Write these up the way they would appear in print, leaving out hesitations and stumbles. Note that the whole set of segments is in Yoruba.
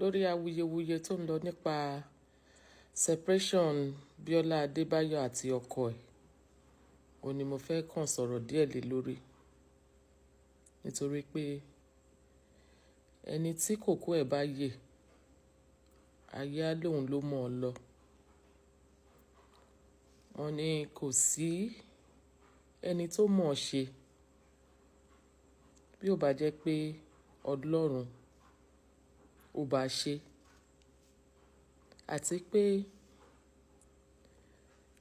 lórí awuyewuye tó ń lọ nípa separation BIOLA ADEBAYO àti ọkọ ẹ̀ òun ni mo fẹ́ kàn sọ̀rọ̀ díẹ̀ lé lórí nítorí pé ẹni tí kòkó ẹ̀ bá yè ayé á lóun ló mọ̀ ọ́ lọ. Wọ́n ní kò sí ẹni tó mọ̀ ọ́ ṣe bí ó bá jẹ́ pé Ọlọ́run ó bá ṣe, àti pé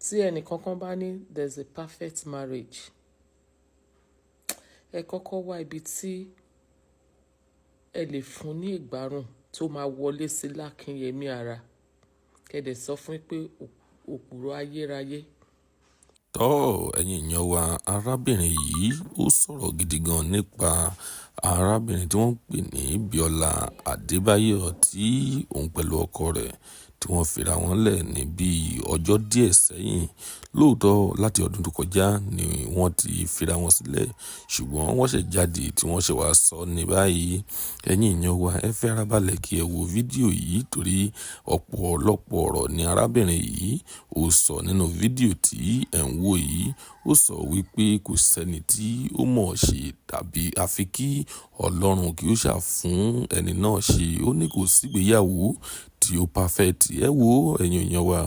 tí ẹnì kankan bá ní there's a perfect marriage, ẹ kọ́kọ́ wá ibi tí ẹ lè fún ní ìgbárùn tó máa wọlé sí lákínyẹmí ara kẹ́dẹ̀ sọ fún pé òpùrọ́ ayérayé. Ẹ̀yin èèyàn wa, arábìnrin yìí ó sọ̀rọ̀ gidi gan nípa arábìnrin tí wọ́n ń pè ní BIOLA ADEBAYO tí òun pẹ̀lú ọkọ rẹ̀ tí wọ́n fira wọn lẹ̀ ní bíi ọjọ́ díẹ̀ sẹ́yìn. Lóòótọ́ láti ọdún tó kọjá ni wọ́n ti fira wọn sílẹ̀, ṣùgbọ́n wọ́n ṣẹ̀ jáde tí wọ́n ṣẹ̀ wá sọ ní báyìí. Ẹ̀yin èèyàn wa, ẹ fẹ́ arabalẹ̀ kí ẹ wo fídíò yìí torí ọ̀pọ̀lọpọ̀ ọ̀rọ̀ ni arábìnrin yìí ó sọ nínú fídíò tí ẹ̀ ń wò yìí. Ó sọ wípé kò sẹ́ni tí ó mọ̀ ọ́ ṣe tàbí àfi kí Ọlọ́run kí ó ṣà fún ẹni náà ṣe. Ó ní kò sígbéyàwó tí ó perfect. Ẹ wo ẹ̀yin èèyàn wa,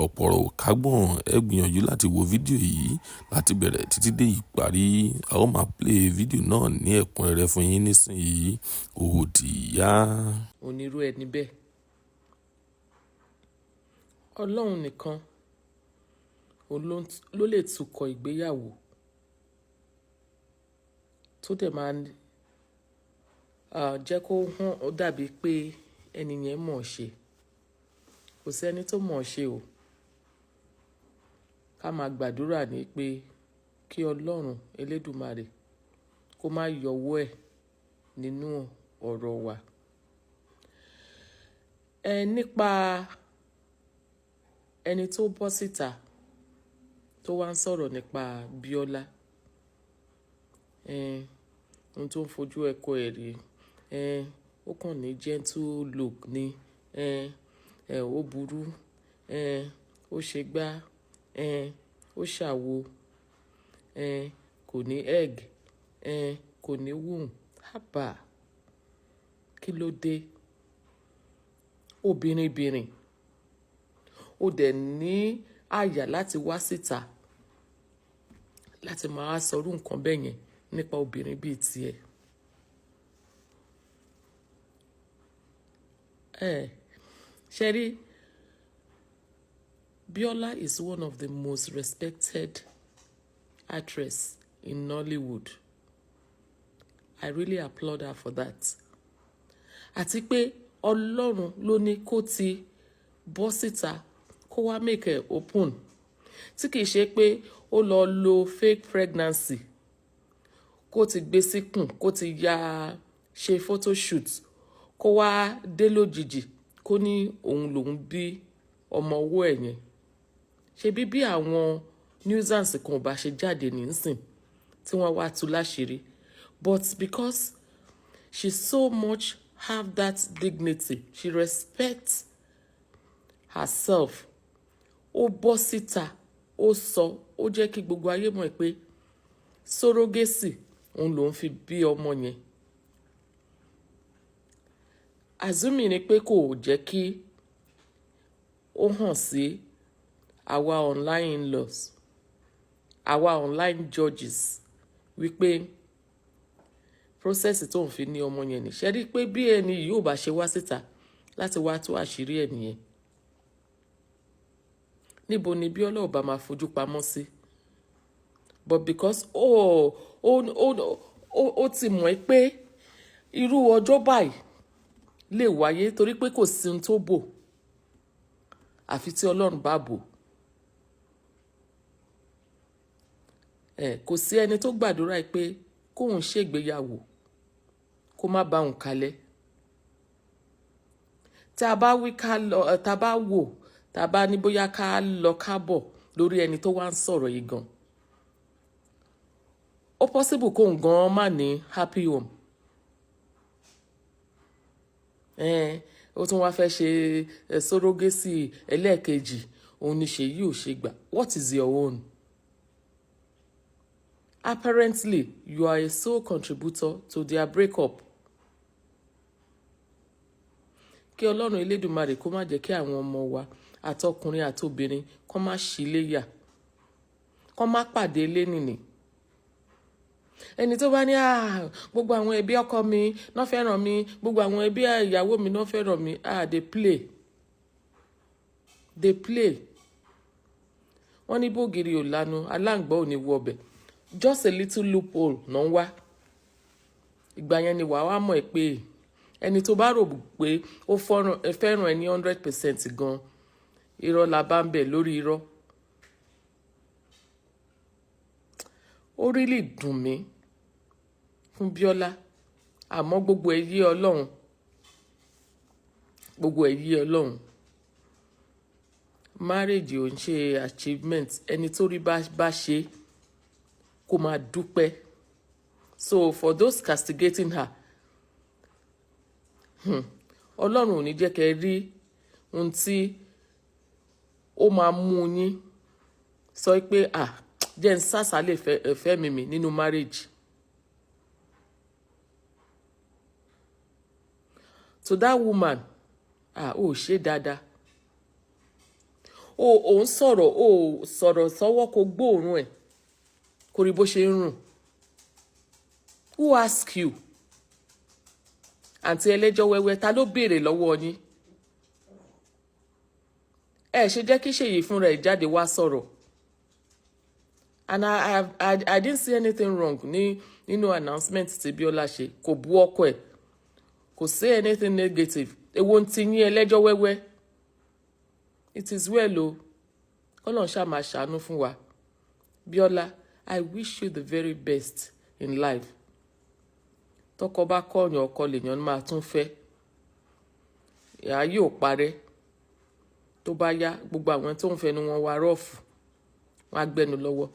ọ̀pọ̀rọ̀ kágbọ̀n. Ẹ gbìyànjú láti wo fídíò yìí láti bẹ̀rẹ̀ títí dé ìparí. A ó máa play fídíò náà ní ẹ̀kúnrẹ́rẹ́ fún yín nísìnyí. Ó ti yá. Onírú ẹni bẹ́ẹ̀ Ọlọ́run nìkan ló lè tukọ̀ ìgbéyàwó tó dẹ̀ máa jẹ́ kó hàn ó dàbí pé ẹni yẹn mọ̀ ọ́ ṣe. Kò sẹ́ni tó mọ̀ ọ́ ṣe o. Ká máa gbàdúrà ní pé kí Ọlọ́run Elédùmarè kó má yọwọ́ ẹ̀ nínú ọ̀rọ̀ wa. Nípa ẹni tó bọ́ síta tó wá ń sọ̀rọ̀ nípa BIOLA, ohun tó ń fojú ẹ̀kọ́ ẹ̀ rí, ó kàn ní gentle look ni, ó burú, ó ṣe gbá, ó ṣàwo, kò ní egg, kò ní womb. Hábà, kí ló dé? Obìnrin ó dẹ̀ ní àyà láti wá síta láti máa sọrú nǹkan bẹ́ẹ̀ yẹn nípa obìnrin bíi tiẹ̀. Ṣé rí, BIOLA is one of the most respected actress in Nollywood. I really applaud her for that. Àti pé Ọlọ́run ló ní kó ti bọ́ síta kó wá make it open, tí kìí ṣe pé ó lọ lo fake pregnancy kó ti gbé síkùn kó ti ya ṣe photoshoot kó wá dé lójijì kó ní òun lòun bí ọmọ ọwọ́ ẹ̀ yẹn. Ṣe bí àwọn nuisance kan ò bá ṣe jáde nísìn tí wọ́n wá tú láṣìírí, but because she so much have that dignity, she respects herself, ó bọ́ síta, ó sọ, ó jẹ́ kí gbogbo ayé mọ̀ pé surrogacy òun lòun fi bí ọmọ yẹn. Azumi ni pé kò jẹ́ kí ó hàn sí àwa online in-laws, àwa online judges wípé process tó ń fi ní ọmọ yẹn ní. Ṣé rí pé bí ẹni yìí ò bá ṣe wá síta láti wá tú àṣírí ẹ̀ nìyẹn, níbo ni BIOLA ò bá máa fojú pamọ́ sí? But because ó ti mọ̀ pé irú ọjọ́ báyìí lè wáyé torí pé kò sí ohun tó bò àfi tí Ọlọ́run bá bò. Kò sí ẹni tó gbàdúrà pé kóun ṣègbéyàwó kó má bá òun kalẹ̀. Tá a bá wí ká lọ, tá a bá wò, tá a bá ní bóyá ká lọ kábọ̀ lórí ẹni tó wá ń sọ̀rọ̀ yìí gan, ó possible kóun gan má ní happy home. ó tún wá fẹ́ ṣe surrogacy ẹlẹ́ẹ̀kejì, òun ni Ṣèyí ò ṣe gbà. What is your own? Apparently, you are a sole contributor to their breakup. Kí Ọlọ́run Elédùmarè kó má jẹ́ kí àwọn ọmọ wa àtọkùnrin àtobìnrin kó má ṣíléyà, kó má pàdé lénìní. Ẹni tó bá ní gbogbo àwọn ẹbí ọkọ mi náà fẹ́ràn mi, gbogbo àwọn ẹbí ìyàwó mi náà fẹ́ràn mi, they play. They play. Wọ́n ní bògiri ò lanu, aláǹgbá ò ní wọbẹ̀. Just a little loophole náà wá. Ìgbà yẹn ni wàá wá mọ̀ pé ẹni tó bá rò pé ó fẹ́ràn ẹni 100% gan, irọ́ la bá ń bẹ̀ lórí irọ́. Ó really dùn mí fún Bíọ́lá, àmọ́ gbogbo ẹ̀ yé Ọlọ́run. Gbogbo ẹ̀ yé Ọlọ́run. Marriage ò ń ṣe achievement, ẹni tó rí bá ṣe kó máa dúpẹ́. So for those castigating her, Ọlọ́run ò ní jẹ́ kẹ́ rí ohun tí ó máa mú yín sọ pé jẹ́ ń sásàlẹ̀ fẹ́ mi nínú marriage. To that woman, ó ṣe dáadáa. Ó ń sọ̀rọ̀ sọ́wọ́ kó gbóòórùn ẹ̀, kó rí bó ṣe ń rùn. Who ask you? Àǹtí ẹlẹ́jọ́ wẹ́wẹ́, ta ló béèrè lọ́wọ́ yín? Ẹ ṣe jẹ́ kí Ṣèyí fúnra ẹ̀ jáde wá sọ̀rọ̀. And I didn't see anything wrong nínú announcement tí Bíọ́lá ṣe. Kò bú ọkọ ẹ̀, kò say anything negative. Èwo ń ti yín ẹlẹ́jọ́ wẹ́wẹ́? It is well o. Ọlọ́run ṣá máa ṣàánú fún wa. Bíọ́lá, I wish you the very best in life. Tọ́kọ bá kọ̀yàn ọkọ lèèyàn máa tún fẹ́. Ayé ò parẹ́. Tó bá yá, gbogbo àwọn tó ń fẹnu wọn wá rọ́ọ̀fù, wọ́n á gbẹnu lọ́wọ́.